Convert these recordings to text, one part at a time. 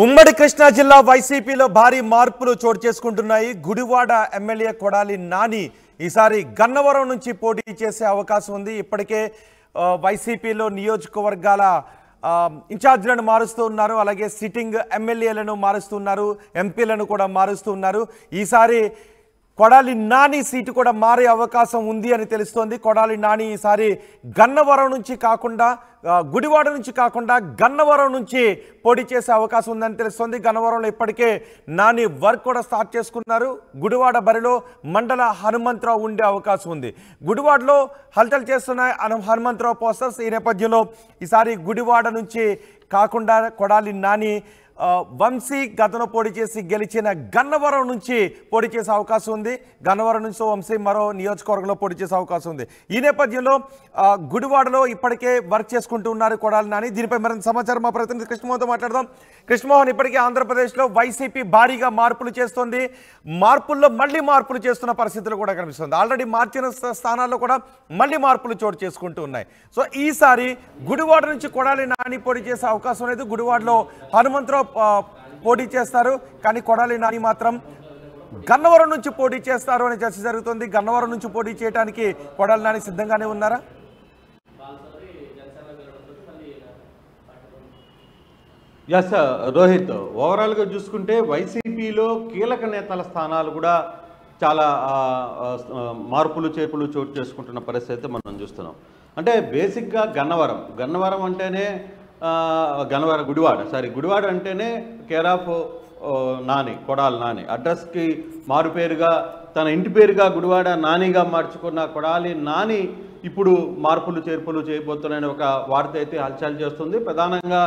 ఉమ్మడి కృష్ణా జిల్లా వైసీపీలో భారీ మార్పులు చోటు చేసుకుంటున్నాయి. గుడివాడ ఎమ్మెల్యే కొడాలి నాని ఈసారి గన్నవరం నుంచి పోటీ చేసే అవకాశం ఉంది. ఇప్పటికే వైసీపీలో నియోజకవర్గాల ఇన్ఛార్జ్లను మారుస్తూ ఉన్నారు, అలాగే సిట్టింగ్ ఎమ్మెల్యేలను మారుస్తున్నారు, ఎంపీలను కూడా మారుస్తున్నారు. ఈసారి కొడాలి నాని సీటు కూడా మారే అవకాశం ఉంది అని తెలుస్తోంది. కొడాలి నాని ఈసారి గన్నవరం నుంచి కాకుండా గుడివాడ నుంచి కాకుండా గన్నవరం నుంచి పోటీ చేసే అవకాశం ఉందని తెలుస్తోంది. గన్నవరంలో ఇప్పటికే నాని వర్క్ కూడా స్టార్ట్ చేసుకున్నారు. గుడివాడ బరిలో మండల హనుమంతరావు ఉండే అవకాశం ఉంది. గుడివాడలో హల్చల్ చేస్తున్న హనుమంతరావు పోస్టర్స్. ఈ నేపథ్యంలో ఈసారి గుడివాడ నుంచి కాకుండా కొడాలి నాని వంశీ గతంలో పోటీ చేసి గెలిచిన గన్నవరం నుంచి పోటీ చేసే అవకాశం ఉంది. గన్నవరం నుంచి వంశీ మరో నియోజకవర్గంలో పోటీ చేసే అవకాశం ఉంది. ఈ నేపథ్యంలో గుడివాడలో ఇప్పటికే వర్క్ చేసుకుంటూ ఉన్నారు కొడాలి నాని. దీనిపై మరింత సమాచారం మా ప్రతినిధి కృష్ణమోహన్తో మాట్లాడదాం. కృష్ణమోహన్, ఇప్పటికే ఆంధ్రప్రదేశ్లో వైసీపీ భారీగా మార్పులు చేస్తోంది. మార్పుల్లో మళ్ళీ మార్పులు చేస్తున్న పరిస్థితులు కూడా కనిపిస్తుంది. ఆల్రెడీ మార్చిన స్థానాల్లో కూడా మళ్ళీ మార్పులు చోటు చేసుకుంటూ ఉన్నాయి. సో ఈసారి గుడివాడ నుంచి కొడాలి నాని పోటీ చేసే అవకాశం లేదు. గుడివాడలో హనుమంతరావు పోటీ చేస్తారు, కానీ కొడాలి నాని మాత్రం గన్నవరం నుంచి పోటీ చేస్తారు అని చర్చ జరుగుతుంది. గన్నవరం నుంచి పోటీ చేయడానికి కొడాలి నాని సిద్ధంగానే ఉన్నారా? ఎస్ రోహిత్, ఓవరాల్గా చూసుకుంటే వైసీపీలో కీలక నేతల స్థానాలు కూడా చాలా మార్పులు చేర్పులు చోటు చేసుకుంటున్న పరిస్థితి మనం చూస్తున్నాం. అంటే బేసిక్గా గన్నవరం అంటేనే గుడివాడ అంటేనే కేర్ ఆఫ్ నాని, కొడాలి నాని. అడ్రస్కి మారు పేరుగా తన ఇంటి పేరుగా గుడివాడ నానిగా మార్చుకున్న కొడాలి నాని ఇప్పుడు మార్పులు చేర్పులు చేయబోతున్నాయని ఒక వార్త అయితే హల్చల్ చేస్తుంది. ప్రధానంగా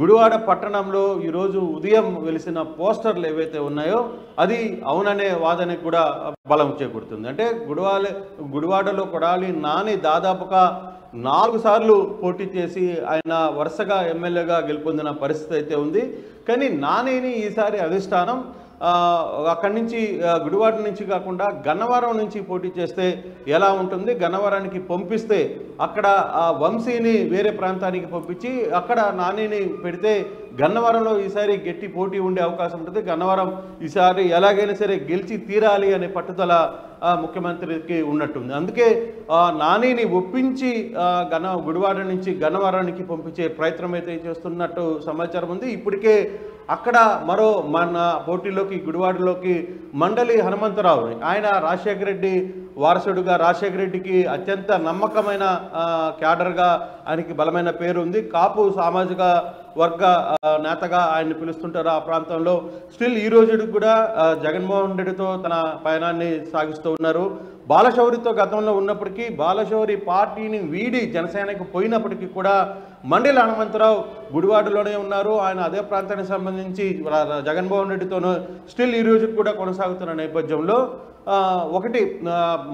గుడివాడ పట్టణంలో ఈరోజు ఉదయం వెలిసిన పోస్టర్లు ఏవైతే ఉన్నాయో అది అవుననే వాదనకు కూడా బలం చేకూరుతుంది. అంటే గుడివాడలో కొడాలి నాని దాదాపుగా 4 సార్లు పోటీ చేసి ఆయన వరుసగా ఎమ్మెల్యేగా గెలుపొందిన పరిస్థితి అయితే ఉంది. కానీ నానిని ఈసారి అధిష్టానం అక్కడి నుంచి గుడివాడ నుంచి కాకుండా గన్నవరం నుంచి పోటీ చేస్తే ఎలా ఉంటుంది, గన్నవరానికి పంపిస్తే అక్కడ వంశీని వేరే ప్రాంతానికి పంపించి అక్కడ నానిని పెడితే గన్నవరంలో ఈసారి గట్టి పోటీ ఉండే అవకాశం ఉంటుంది. గన్నవరం ఈసారి ఎలాగైనా సరే గెలిచి తీరాలి అనే పట్టుదల ముఖ్యమంత్రికి ఉన్నట్టుంది. అందుకే నానిని ఒప్పించి గుడివాడ నుంచి గన్నవరానికి పంపించే ప్రయత్నం అయితే చేస్తున్నట్టు సమాచారం ఉంది. ఇప్పటికే అక్కడ మరో మన పోటీలోకి గుడివాడలోకి మండలి హనుమంతరావు, ఆయన రాజశేఖర రెడ్డి వారసుడుగా, రాజశేఖర రెడ్డికి అత్యంత నమ్మకమైన క్యాడర్గా ఆయనకి బలమైన పేరు ఉంది. కాపు సామాజిక వర్గ నేతగా ఆయన్ని పిలుస్తుంటారు ఆ ప్రాంతంలో. స్టిల్ ఈ రోజుకి కూడా జగన్మోహన్ రెడ్డితో తన పయనాన్ని సాగిస్తూ ఉన్నారు. బాలశౌరితో గతంలో ఉన్నప్పటికీ బాలశౌరి పార్టీని వీడి జనసేనకు పోయినప్పటికీ కూడా మండలి హనుమంతరావు గుడివాడలోనే ఉన్నారు. ఆయన అదే ప్రాంతానికి సంబంధించి జగన్మోహన్ రెడ్డితోనూ స్టిల్ ఈ రోజుకి కూడా కొనసాగుతున్న నేపథ్యంలో ఒకటి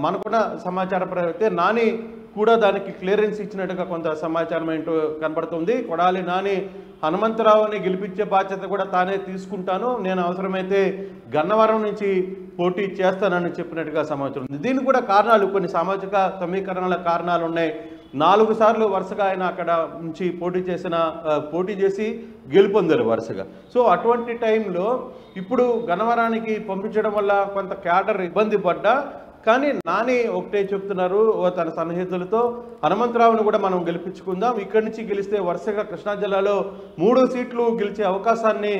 మనకున్న సమాచారం ప్రకారం నాని కూడా దానికి క్లియరెన్స్ ఇచ్చినట్టుగా కొంత సమాచారం ఏంటో కనబడుతుంది. కొడాలి నాని హనుమంతరావుని గెలిపించే బాధ్యత కూడా తానే తీసుకుంటాను, నేను అవసరమైతే గన్నవరం నుంచి పోటీ చేస్తానని చెప్పినట్టుగా సమాచారం ఉంది. దీనికి కూడా కారణాలు, కొన్ని సామాజిక సమీకరణల కారణాలు ఉన్నాయి. 4 సార్లు వరుసగా ఆయన అక్కడ నుంచి పోటీ చేసి గెలుపొందారు వరుసగా. సో అటువంటి టైంలో ఇప్పుడు గన్నవరానికి పంపించడం వల్ల కొంత క్యాడర్ ఇబ్బంది పడ్డా, కానీ నాని ఒకటే చెప్తున్నారు తన సన్నిహితులతో, హనుమంతరావును కూడా మనం గెలిపించుకుందాం, ఇక్కడి నుంచి గెలిస్తే వరుసగా కృష్ణా జిల్లాలో 3 సీట్లు గెలిచే అవకాశాన్ని,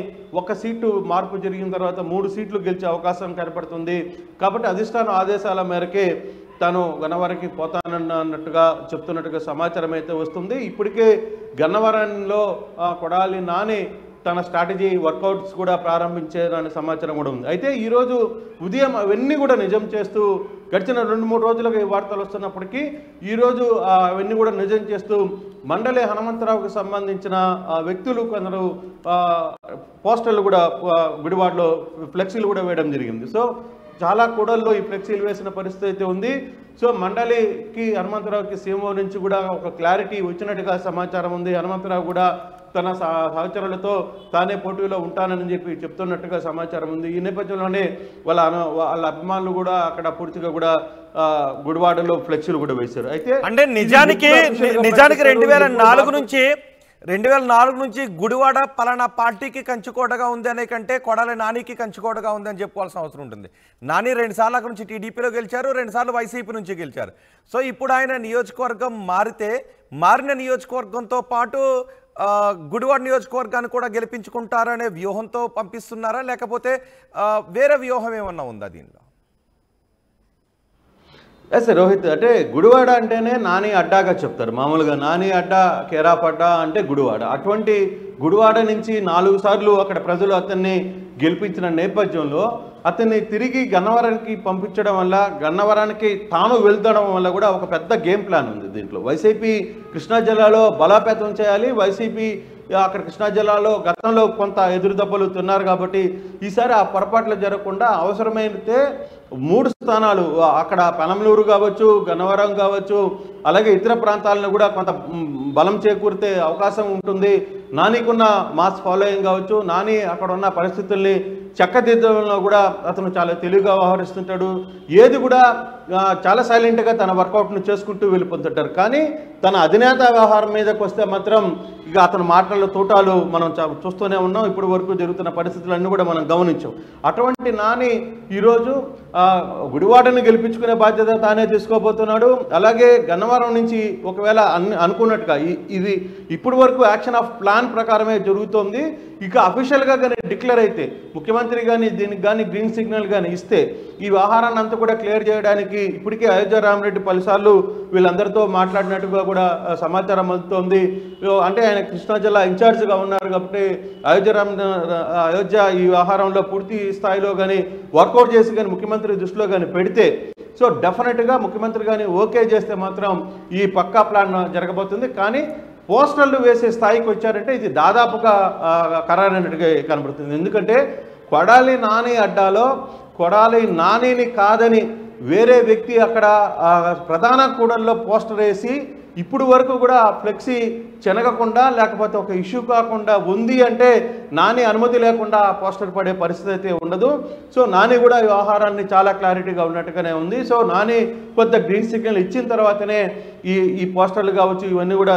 1 సీటు మార్పు జరిగిన తర్వాత 3 సీట్లు గెలిచే అవకాశం కనపడుతుంది. కాబట్టి అధిష్టానం ఆదేశాల మేరకే తాను గన్నవరానికి పోతానన్నట్టుగా చెప్తున్నట్టుగా సమాచారం అయితే వస్తుంది. ఇప్పటికే గన్నవరంలో కొడాలి నాని తన స్ట్రాటజీ వర్కౌట్స్ కూడా ప్రారంభించారనే సమాచారం కూడా ఉంది. అయితే ఈరోజు ఉదయం అవన్నీ కూడా నిజం చేస్తూ గడిచిన 2-3 రోజులుగా ఈ వార్తలు వస్తున్నప్పటికీ ఈరోజు అవన్నీ కూడా నిజం చేస్తూ మండలి హనుమంతరావుకి సంబంధించిన వ్యక్తులు కొందరు పోస్టర్లు కూడా గుడివాడలో ఫ్లెక్సీలు కూడా వేయడం జరిగింది. సో చాలా కూడల్లో ఈ ఫ్లెక్సీలు వేసిన పరిస్థితి అయితే ఉంది. సో మండలికి హనుమంతరావుకి సీఎంఓ నుంచి కూడా ఒక క్లారిటీ వచ్చినట్టుగా సమాచారం ఉంది. హనుమంతరావు కూడా తన సహచరులతో తానే పోటీలో ఉంటానని చెప్పి చెప్తున్నట్టుగా సమాచారం ఉంది. ఈ నేపథ్యంలోనే వాళ్ళ అభిమానులు కూడా అక్కడ పూర్తిగా కూడా గుడివాడలో ఫ్లెక్సీలు కూడా వేశారు. అయితే అంటే నిజానికి 2004 నుంచి 2004 నుంచి గుడివాడ పలానా పార్టీకి కంచుకోటగా ఉంది అనే కంటే కొడాలి నానికి కంచుకోటగా ఉంది అని చెప్పుకోవాల్సిన అవసరం ఉంటుంది. నాని 2 సార్లు అక్కడ నుంచి టీడీపీలో గెలిచారు, 2 సార్లు వైసీపీ నుంచి గెలిచారు. సో ఇప్పుడు ఆయన నియోజకవర్గం మారితే మారిన నియోజకవర్గంతో పాటు గుడివాడ నియోజకవర్గాన్ని కూడా గెలిపించుకుంటారనే వ్యూహంతో పంపిస్తున్నారా, లేకపోతే వేరే వ్యూహం ఏమన్నా ఉందా దీనిలో? ఎస్ రోహిత్, అంటే గుడివాడ అంటేనే నాని అడ్డాగా చెప్తారు. మామూలుగా నాని అడ్డా, కేరాఫ్ అడ్డా అంటే గుడివాడ. అటువంటి గుడివాడ నుంచి 4 సార్లు అక్కడ ప్రజలు అతన్ని గెలిపించిన నేపథ్యంలో అతన్ని తిరిగి గన్నవరానికి పంపించడం వల్ల, గన్నవరానికి తాను వెళ్తడం వల్ల కూడా ఒక పెద్ద గేమ్ ప్లాన్ ఉంది దీంట్లో. వైసీపీ కృష్ణా జిల్లాలో బలోపేతం చేయాలి. వైసీపీ అక్కడ కృష్ణా జిల్లాలో గతంలో కొంత ఎదురుదెబ్బలు తిన్నారు కాబట్టి ఈసారి ఆ పొరపాట్లు జరగకుండా అవసరమైతే 3 స్థానాలు అక్కడ పెనమలూరు కావచ్చు, గన్నవరం కావచ్చు, అలాగే ఇతర ప్రాంతాలను కూడా కొంత బలం చేకూరితే అవకాశం ఉంటుంది. నానికున్న మాస్ ఫాలోయింగ్ కావచ్చు, నాని అక్కడ ఉన్న పరిస్థితుల్ని చక్కదిద్దడంలో కూడా అతను చాలా తెలివిగా వ్యవహరిస్తుంటాడు. ఏది కూడా చాలా సైలెంట్గా తన వర్కౌట్ను చేసుకుంటూ వెళ్ళిపోతుంటారు. కానీ తన అధినేత వ్యవహారం మీదకి వస్తే మాత్రం ఇక అతను మాటల తూటాలు మనం చూస్తూనే ఉన్నాం. ఇప్పటి వరకు జరుగుతున్న పరిస్థితులన్నీ కూడా మనం గమనించాం. అటువంటి నాని ఈరోజు గుడివాడని గెలిపించుకునే బాధ్యత తానే తీసుకోబోతున్నాడు. అలాగే గన్నవరం నుంచి ఒకవేళ అనుకున్నట్టుగా ఇది ఇప్పటి వరకు యాక్షన్ ఆఫ్ ప్లాన్ ప్రకారమే జరుగుతోంది. ఇక అఫీషియల్గా కానీ డిక్లేర్ అయితే, ముఖ్యమంత్రి కానీ దీనికి కానీ గ్రీన్ సిగ్నల్ కానీ ఇస్తే ఈ వ్యవహారాన్ని అంతా కూడా క్లియర్ చేయడానికి ఇప్పటికే అయోధ్య రామరెడ్డి పలుసార్లు వీళ్ళందరితో మాట్లాడినట్టుగా కూడా సమాచారం అందుతోంది. అంటే ఆయన కృష్ణా జిల్లా ఇన్ఛార్జ్గా ఉన్నారు కాబట్టి అయోధ్య ఈ వ్యవహారంలో పూర్తి స్థాయిలో కానీ వర్కౌట్ చేసి కానీ ముఖ్యమంత్రి దృష్టిలో కానీ పెడితే, సో డెఫినెట్గా ముఖ్యమంత్రి కానీ ఓకే చేస్తే మాత్రం ఈ పక్కా ప్లాన్ జరగబోతుంది. కానీ పోస్టర్లు వేసే స్థాయికి వచ్చారంటే ఇది దాదాపుగా ఖరారైనట్టుగా కనబడుతుంది. ఎందుకంటే కొడాలి నాని అడ్డాలో కొడాలి నానిని కాదని వేరే వ్యక్తి అక్కడ ప్రధాన కూడల్లో పోస్టర్ వేసి ఇప్పుడు వరకు కూడా ఫ్లెక్సీ చెనగకుండా, లేకపోతే ఒక ఇష్యూ కాకుండా ఉంది అంటే నాని అనుమతి లేకుండా ఆ పోస్టర్ పడే పరిస్థితి అయితే ఉండదు. సో నాని కూడా ఈ వ్యవహారాన్ని చాలా క్లారిటీగా ఉన్నట్టుగానే ఉంది. సో నాని కొంత గ్రీన్ సిగ్నల్ ఇచ్చిన తర్వాతనే ఈ పోస్టర్లు కావచ్చు ఇవన్నీ కూడా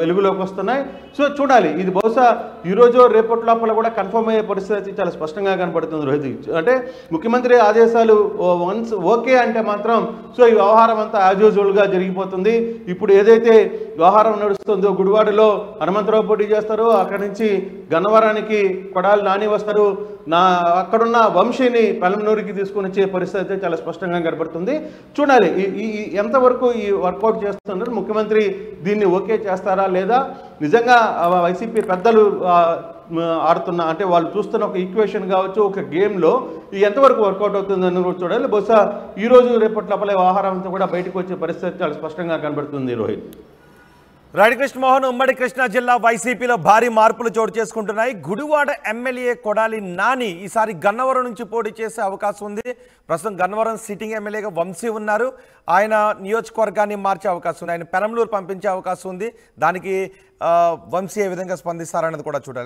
వెలుగులోకి వస్తున్నాయి. సో చూడాలి, ఇది బహుశా ఈరోజు రేపటి లోపల కూడా కన్ఫర్మ్ అయ్యే పరిస్థితి చాలా స్పష్టంగా కనపడుతుంది రోహిత్. అంటే ముఖ్యమంత్రి ఆదేశాలు వన్స్ ఓకే అంటే మాత్రం సో ఈ వ్యవహారం అంతా యాజ్ యూజువల్గా జరిగిపోతుంది. ఇప్పుడు ఏదైతే వ్యవహారం నడుస్తుందో, గుడివాడలో హనుమంతరావు పోటీ చేస్తారు, అక్కడి నుంచి గన్నవరానికి కొడాలి నాని వస్తారు, అక్కడున్న వంశీని పెనమలూరుకి తీసుకుని వచ్చే పరిస్థితి అయితే చాలా స్పష్టంగా కనబడుతుంది. చూడాలి ఎంతవరకు ఈ వర్కౌట్ చేస్తున్నారు, ముఖ్యమంత్రి దీన్ని ఓకే చేస్తారా లేదా, నిజంగా వైసీపీ పెద్దలు ఆడుతున్న అంటే వాళ్ళు చూస్తున్న ఒక ఈక్వేషన్ కావచ్చు, ఒక గేమ్లో ఎంతవరకు వర్కౌట్ అవుతుందని కూడా చూడాలి. బహుశా ఈరోజు రేపటి లోపల వ్యవహారం అంతా కూడా బయటకు వచ్చే పరిస్థితి చాలా స్పష్టంగా కనబడుతుంది రోహిత్. రాడి కృష్ణమోహన్, ఉమ్మడి కృష్ణా జిల్లా వైసీపీలో భారీ మార్పులు చోటు చేసుకుంటున్నాయి. గుడివాడ ఎమ్మెల్యే కొడాలి నాని ఈసారి గన్నవరం నుంచి పోటీ చేసే అవకాశం ఉంది. ప్రస్తుతం గన్నవరం సిట్టింగ్ ఎమ్మెల్యేగా వంశీ ఉన్నారు. ఆయన నియోజకవర్గాన్ని మార్చే అవకాశం ఉంది, ఆయన పెనమలూరు పంపించే అవకాశం ఉంది. దానికి వంశీ ఏ విధంగా స్పందిస్తారన్నది కూడా చూడాలి.